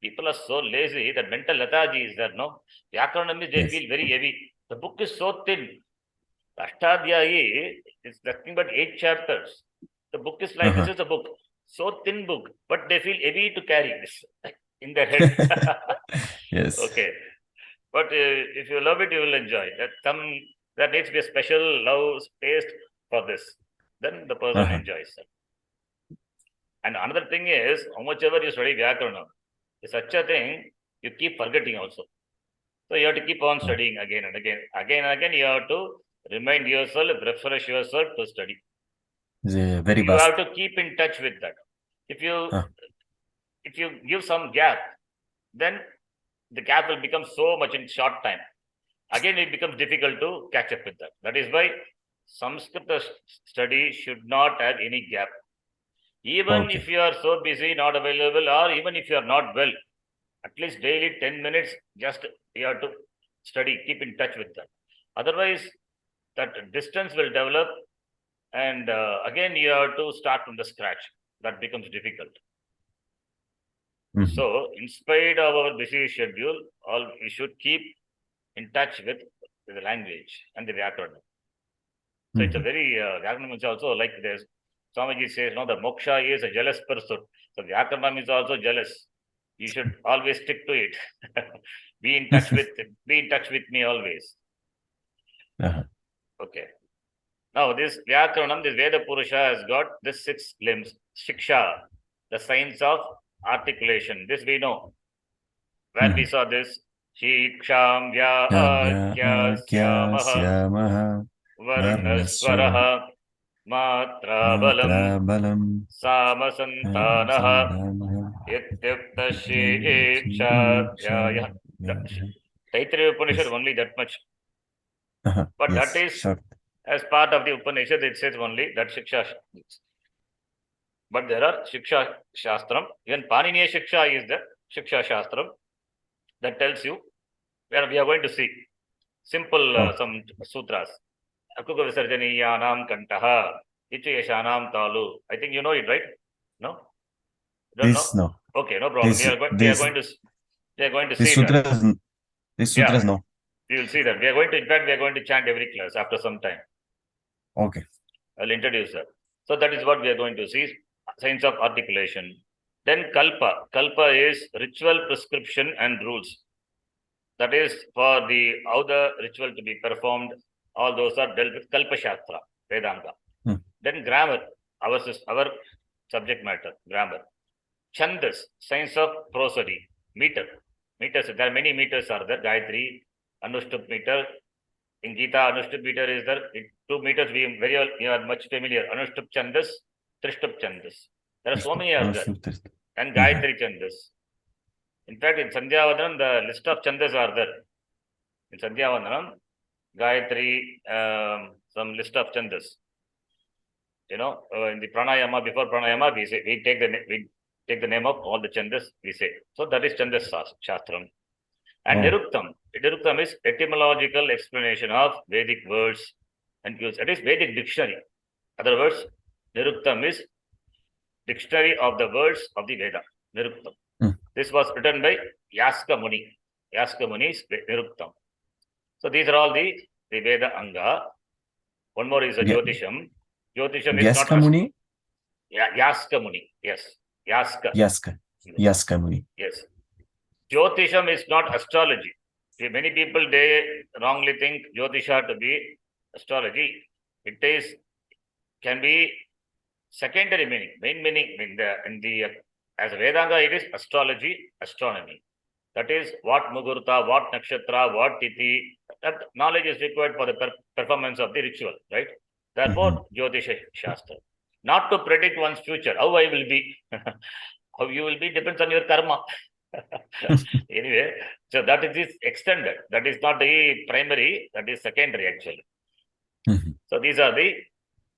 people are so lazy that mental lethargy is there. Vyakaranam is, they feel very heavy. The book is so thin. Ashtadhyayi is nothing but 8 chapters. The book is like, this is a book, so thin book, but they feel heavy to carry this in their head. Yes. Okay. But if you love it, you will enjoy. That needs to be a special love taste for this. Then the person enjoys it. And another thing is, how much ever you study Vyakaranam, such a thing, you keep forgetting also. So you have to keep on studying again and again. Again and again, you have to remind yourself, refresh yourself to study. Very you vast. have to keep in touch with that. If you give some gap, then the gap will become so much in short time. Again, it becomes difficult to catch up with that. That is why Sanskrit study should not have any gap. Even if you are so busy, not available, or even if you are not well, at least daily 10 minutes, just you have to study, keep in touch with that. Otherwise, that distance will develop, and again, you have to start from the scratch. That becomes difficult. So, in spite of our busy schedule, we should keep in touch with the language and the Vyakaranam. So, it's a very, Vyakaranam is also like this. Swamiji says, no, the moksha is a jealous pursuit. So, Vyakaranam is also jealous. You should always stick to it. Be in touch with me always. Okay. Now, this Vyakaranam, this Veda Purusha has got this 6 limbs. Shiksha, the science of articulation. This we know. Where we saw this, Shiksham Vyakya Syamaha Varnaswaraha Matra Balam Samasantanaha Ityukta Shikshadhyaya. Taittiriya Upanishad only that much. But that is, as part of the Upanishad, it says only that Shiksha. But there are Shiksha Shastram. Even Paniniya Shiksha is the Shiksha Shastram that tells you where we are going to see simple some sutras. Akuka Visarjaniyanam Kantaha, Ichayashanam Talu. I think you know it, right? No? Don't know? No. Okay, no problem. We are going to see sutras, that. These sutras, no. We will see that. We are going to chant every class after some time. Okay. I'll introduce that. So that is what we are going to see. Science of articulation. Then Kalpa. Kalpa is ritual prescription and rules. That is for how the ritual to be performed. All those are dealt with Kalpa Shastra, Vedanta. Then grammar, our subject matter, grammar. Chandas, science of prosody, meter. Meters, there are many meters are there. Gayatri, Anushtup meter. In Gita, Anushtup meter is there. 2 meters we are much familiar. Anushtup Chandas, Trishtup Chandas. There are so many are there. And Gayatri Chandas. In fact, in Sandhya Vandanam, the list of Chandas are there. In Sandhya Vandanam, Gayatri, some list of Chandas. In the pranayama, before pranayama, we take the name of all the Chandas, we say. So that is Chandas Shastram. And Niruktam is etymological explanation of Vedic words and use. It is Vedic dictionary. Other words, Niruktam is dictionary of the words of the Veda. Niruktam. This was written by Yaska Muni. Yaska Muni is Niruktam. So these are all the Veda Anga. One more is a Jyotisham. Jyotisham is Yaska Muni? Yaska Muni. Yes. Yaska Muni. Yes. Jyotisham is not astrology. See, many people, they wrongly think Jyotisha to be astrology. It can be secondary meaning. Main meaning as Vedanga, it is astrology, astronomy. That is what Mugurta, what Nakshatra, what Tithi. That knowledge is required for the performance of the ritual, right? Therefore, Jyotisha Shastra. Not to predict one's future. How I will be. How you will be depends on your karma. Anyway, so that is extended. That is not the primary, that is secondary actually. So these are the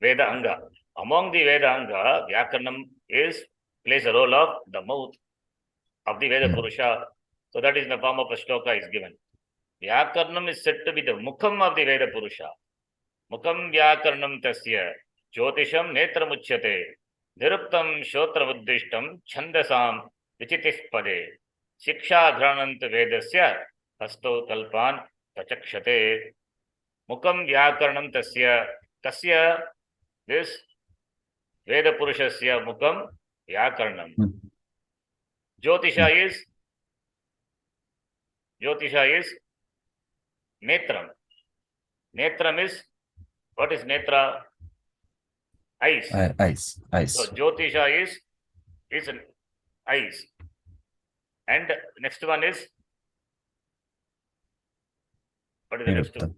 Veda Anga. Among the Veda Anga, Vyakaranam plays a role of the mouth of the Veda Purusha. So that is in the form of a shloka is given. Vyakaranam is said to be the Mukham of the Veda Purusha. Mukham Vyakaranam Tasya Jyotisham Netramuchyate Niruptam Shotramuddishtam Chandasam Vichitispade Shiksha Granant Vedasya Hasto Kalpan Tachakshate. Mukham Vyakaranam Tasya this Veda Purushasya Mukham Vyakaranam. Jyotisha is Netram. Netram is, what is netra? Eyes. Eyes. So Jyotisha is an eyes. And next one is, what is the next one?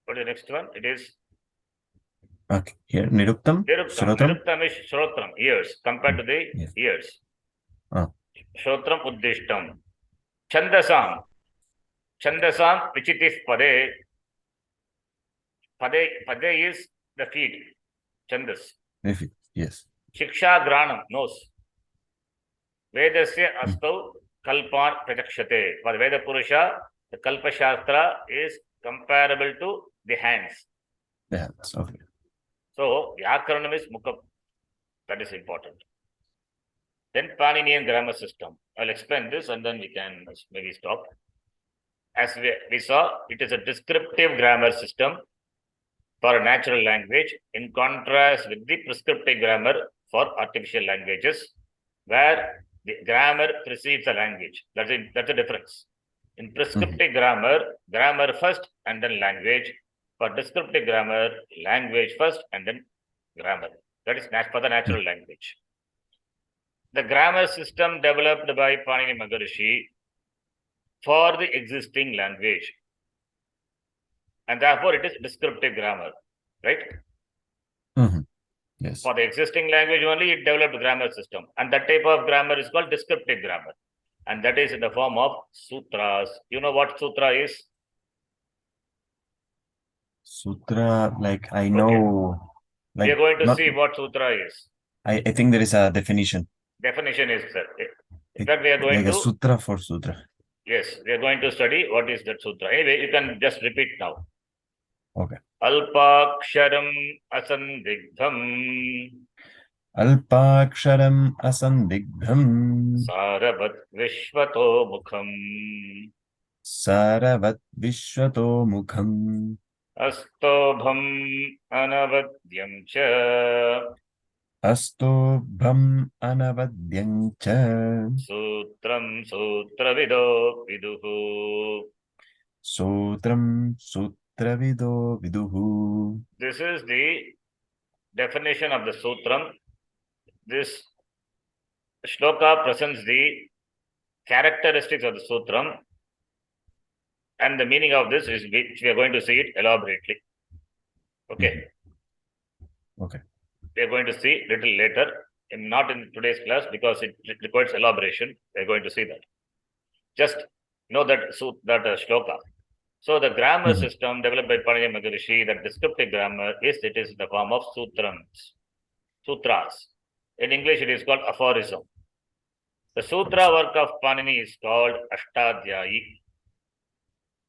What is the next one? It is, okay, here Niruptam. Niruptam is Shrotram, ears, compared to the ears. Shrotram Uddishtam. Chandasam, which it is Pade. Pade is the feet, Chandas. Yes. Shiksha Granam, nose. Vedasya Astau Kalpan Prajakshate. For Veda Purusha, the Kalpa Shastra is comparable to the hands. The hands, okay. So, Vyakaranam is Mukha. That is important. Then Paninian grammar system. I'll explain this and then we can maybe stop. As we saw, it is a descriptive grammar system for a natural language, in contrast with the prescriptive grammar for artificial languages, where the grammar precedes the language. That's the difference. In prescriptive grammar first and then language. For descriptive grammar, language first and then grammar. That is for the natural language. The grammar system developed by Panini Maharishi for the existing language. And therefore, it is descriptive grammar, right? Yes. For the existing language only, it developed grammar system. And that type of grammar is called descriptive grammar. And that is in the form of sutras. You know what sutra is? Sutra, like I know. Like we are going to see what sutra is. I think there is a definition. Definition is that. In fact, we are going like to. A sutra for sutra. Yes, we are going to study what is that sutra. Anyway, you can just repeat now. Okay. Alpaksharam asandigdham. Alpaksharam asandigdham. Saravat vishvato mukham. Saravat vishvato mukham. Astobham anavadyam cha. Astobham anavadyam cha. Sutram sutravido viduhu. Sutram sutravido viduhu. This is the definition of the sutram. This shloka presents the characteristics of the sutram, and the meaning of this is which we are going to see it elaborately. Okay. Okay. We are going to see little later, not in today's class because it requires elaboration. We are going to see that. Just know that shloka. So the grammar system developed by Panini Maharishi, that descriptive grammar, it is in the form of sutras. In English, it is called aphorism. The sutra work of Panini is called Ashtadhyayi.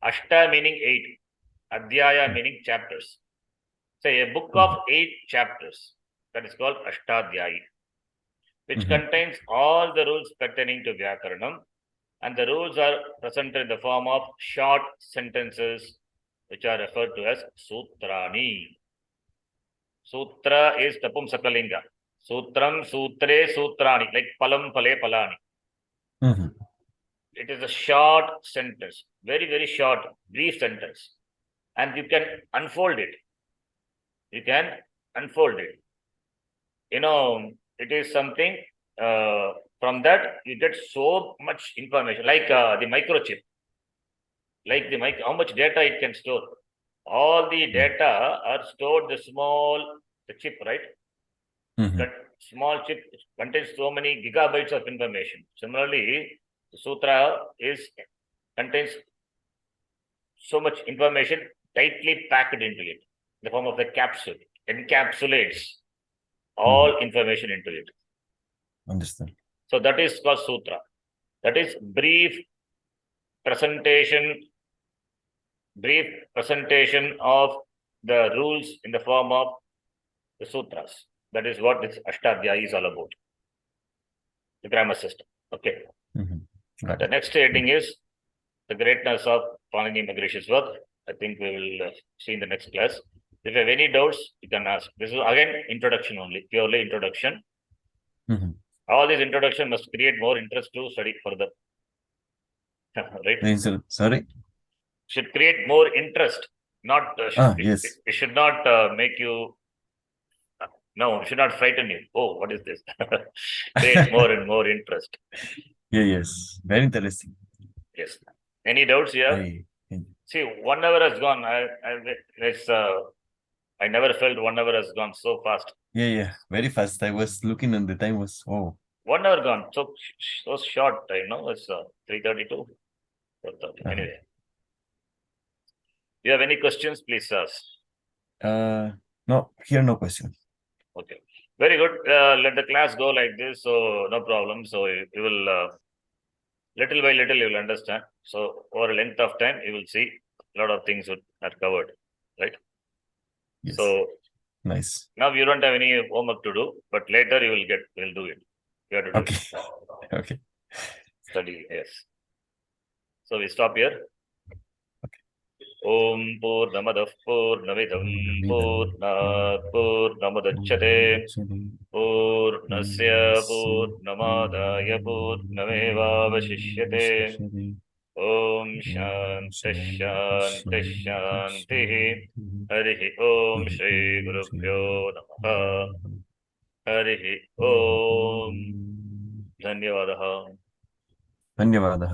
Ashta meaning 8, Adhyaya meaning chapters. So a book of 8 chapters, that is called Ashtadhyayi, which contains all the rules pertaining to Vyakaranam, and the rules are presented in the form of short sentences, which are referred to as Sutrani. Sutra is Tapum Sakalinga. Sutram, Sutre, Sutrani, like Palam, Pale, Palani. It is a short sentence, very, very short, brief sentence. And you can unfold it. You can unfold it. You know, it is something, from that you get so much information, like the microchip. Like how much data it can store. All the data are stored the chip, right? That small chip contains so many gigabytes of information. Similarly, the sutra contains so much information tightly packed into it, in the form of a capsule. Encapsulates all information into it. Understand. So that is called sutra. That is brief presentation of the rules in the form of the sutras. That is what this Ashtadhyayi is all about. The grammar system. Okay. The next heading is the greatness of Panini Maharishi's work. I think we will see in the next class. If you have any doubts, you can ask. This is again introduction only, purely introduction. All these introduction must create more interest to study further. Right? Sorry? should create more interest. Not Yes. it should not make you. No, it should not frighten you. Oh, what is this? Create more and more interest. Yeah, yes. Very interesting. Yes. Any doubts here? I, See, 1 hour has gone. I never felt 1 hour has gone so fast. yeah. Very fast. I was looking and the time was, 1 hour gone. So short. I know it's 3:32. 4:30. Anyway, you have any questions? Please ask. no, here no question. Okay. Very good. Let the class go like this. So no problem. So you will little by little you will understand. So over a length of time you will see a lot of things are covered, right? Yes. So Nice. now you don't have any homework to do, but later you'll do it. You have to do Okay. it. Okay. Study, yes. So we stop here. Okay. Om Purnamadah Purnamidam Purnat Purnamudachyate Purnasya Purnamadaya Purnamevavashishyate Om Shanti Shanti Shanti Harihi Om Shri Gurubhyo Namaha Harihi Om Dhanyavadaha. धन्यवादः.